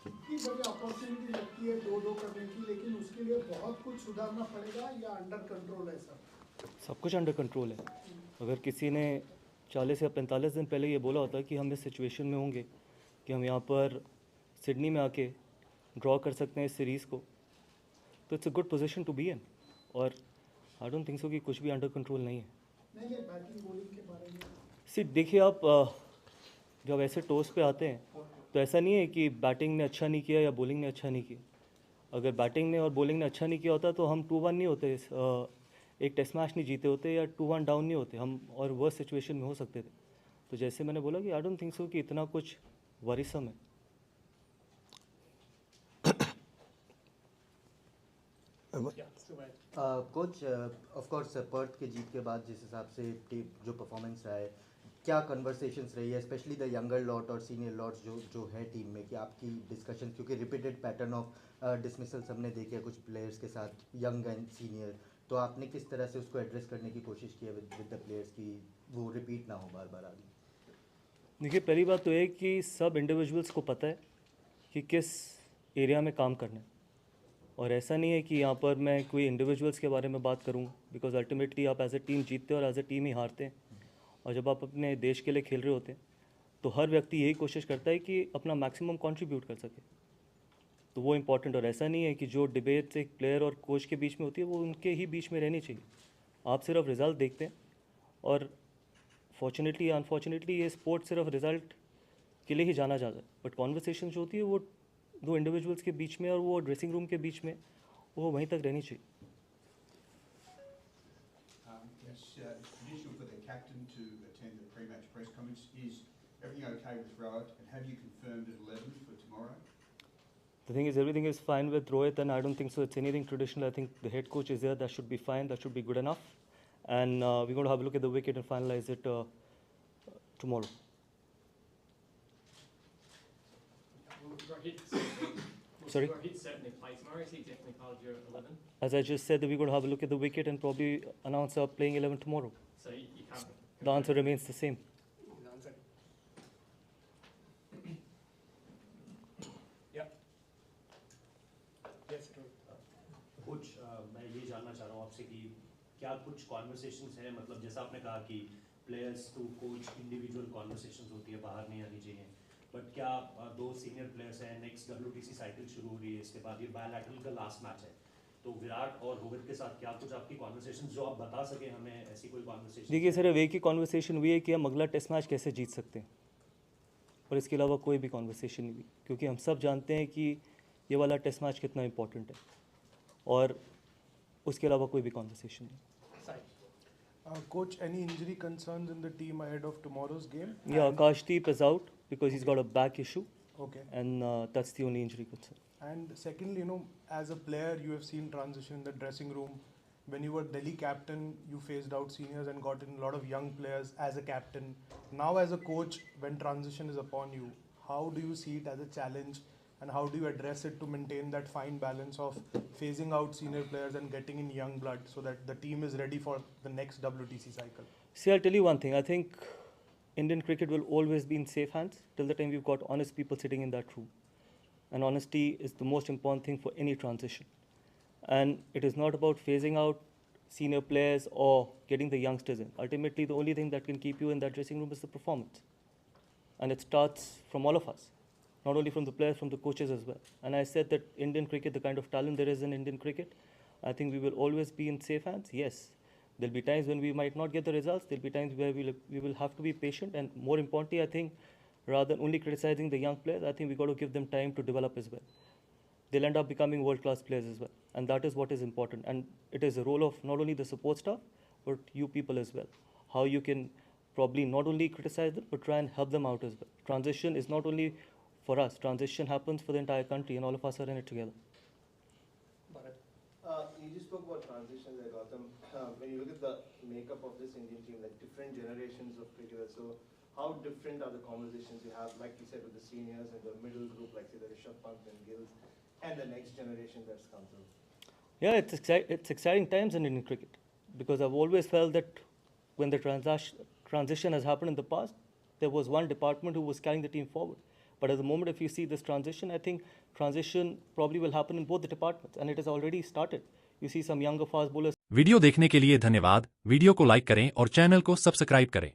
इतनी बड़ी अपॉर्चुनिटी लगती है 2-2 करने की, लेकिन उसके लिए बहुत कुछ सुधारना पड़ेगा या अंडर कंट्रोल है सब? सब कुछ अंडर कंट्रोल है। अगर किसी ने 40 या 45 दिन पहले ये बोला होता कि हम इस सिचुएशन में होंगे कि हम यहाँ पर सिडनी में आके ड्रॉ कर सकते हैं इस सीरीज़ को, तो it's a good position to be in. और आई डोंट थिंक सो कि कुछ भी अंडर कंट्रोल नहीं है। नहीं, बैटिंग बॉलिंग के बारे में। देखिए आप जब ऐसे टॉस पे आते हैं तो ऐसा नहीं है कि बैटिंग ने अच्छा नहीं किया या बॉलिंग ने अच्छा नहीं किया। अगर बैटिंग ने और बॉलिंग ने अच्छा नहीं किया होता तो हम 2-1 नहीं होते, एक टेस्ट मैच नहीं जीते होते या 2-1 डाउन नहीं होते हम, और वर्स्ट सिचुएशन में हो सकते थे। तो जैसे मैंने बोला कि आई डोंट थिंक सो कि इतना कुछ वरीसम है। कोच, ऑफ कोर्स पर्थ के जीत के बाद जिस हिसाब से टीम जो परफॉर्मेंस रहा है, क्या कन्वर्सेशंस रही है स्पेशली द यंगर लॉट और सीनियर लॉट्स जो है टीम में, कि आपकी डिस्कशन, क्योंकि रिपीटेड पैटर्न ऑफ डिसमिसल हमने देखे कुछ प्लेयर्स के साथ यंग एंड सीनियर, तो आपने किस तरह से उसको एड्रेस करने की कोशिश की है विद द प्लेयर्स की वो रिपीट ना हो बार बार आगे? देखिए पहली बात तो है कि सब इंडिविजुअल्स को पता है कि किस एरिया में काम करना है, और ऐसा नहीं है कि यहाँ पर मैं कोई इंडिविजुअल्स के बारे में बात करूँ, बिकॉज अल्टीमेटली आप एज ए टीम जीतते हैं और एज ए टीम ही हारते हैं। और जब आप अपने देश के लिए खेल रहे होते हैं तो हर व्यक्ति यही कोशिश करता है कि अपना मैक्सिमम कंट्रीब्यूट कर सके, तो वो इम्पॉर्टेंट। और ऐसा नहीं है कि जो डिबेट्स एक प्लेयर और कोच के बीच में होती है वो उनके ही बीच में रहनी चाहिए। आप सिर्फ रिज़ल्ट देखते हैं, और फॉर्चुनेटली या अनफॉर्चुनेटली ये स्पोर्ट सिर्फ रिज़ल्ट के लिए ही जाना जाता है, बट कॉन्वर्सेशन जो होती है वो दो इंडिविजुअल्स के बीच में और वो ड्रेसिंग रूम के बीच में वो वहीं तक रहनी चाहिए। It's traditional for the captain to attend the pre-match press conference. Is everything okay with Rohit, and have you confirmed at 11 for tomorrow? The thing is, everything is fine with Rohit, and I don't think so it's anything traditional. I think the head coach is there, that should be fine, that should be good enough. And we're going to have a look at the wicket and finalize it tomorrow. Sorry? Rohit certainly play tomorrow. Is he definitely part of your 11? As I just said, that we're going to have a look at the wicket and probably announce our playing 11 tomorrow. So you can't. The answer remains the same. कुछ मैं ये जानना चाह रहा हूँ आपसे कि क्या कुछ कॉन्वर्सेशंस है, मतलब जैसा आपने कहा कि players to coach individual conversations होती है, बाहर नहीं आनी चाहिए, बट क्या दो सीनियर प्लेयर्स हैं, नेक्स्ट WTC साइकिल शुरू हो रही है, इसके बाद ये बायलैटरल का लास्ट मैच है, तो विराट और रोहित के साथ क्या कुछ आपकी कॉन्वर्सेशंस जो आप बता सके हमें, ऐसी कोई कॉन्वर्सेशन? देखिए सिर्फ एक ही कॉन्वर्सेशन हुई है कि हम अगला टेस्ट मैच कैसे जीत सकते हैं, और इसके अलावा कोई भी कॉन्वर्सेशन नहीं हुई, क्योंकि हम सब जानते हैं कि ये वाला टेस्ट मैच कितना इंपॉर्टेंट है, और उसके अलावा कोई भी कॉन्वर्सेशन नहीं। Coach, any injury concerns in the team ahead of tomorrow's game? Yeah, Akashdeep is out because he's got a back issue, Okay. and that's the only injury concern. And secondly, you know, as a player, you have seen transition in the dressing room. When you were Delhi captain, you phased out seniors and got in a lot of young players as a captain. Now, as a coach, when transition is upon you, how do you see it as a challenge, and how do you address it to maintain that fine balance of phasing out senior players and getting in young blood so that the team is ready for the next WTC cycle? See, I'll tell you one thing. I think Indian cricket will always be in safe hands till the time we've got honest people sitting in that room. And honesty is the most important thing for any transition. And it is not about phasing out senior players or getting the youngsters in. Ultimately, the only thing that can keep you in that dressing room is the performance. And it starts from all of us, not only from the players, from the coaches as well. And I said that Indian cricket, the kind of talent there is in Indian cricket, I think we will always be in safe hands. Yes, there'll be times when we might not get the results. There'll be times where we will have to be patient. And more importantly, I think, rather than only criticizing the young players, I think we've got to give them time to develop as well. They'll end up becoming world-class players as well. And that is what is important. And it is the role of not only the support staff, but you people as well. How you can probably not only criticize them, but try and help them out as well. Transition is not only for us. Transition happens for the entire country, and all of us are in it together. You just spoke about transitions there, Gautam. When you look at the makeup of this Indian team, like different generations of cricketers, so how different are the conversations you have, like you said, with the seniors and the middle group, like say the Rishabh Pant and Gills, and the next generation that's come through? Yeah, it's exciting times in Indian cricket, because I've always felt that when the transition has happened in the past, there was one department who was carrying the team forward. But at the moment, if you see this transition, I think transition probably will happen in both the departments, and it has already started. You see some younger fast bowlers. Video देखने के लिए धन्यवाद। Video को like करें और channel को subscribe करें।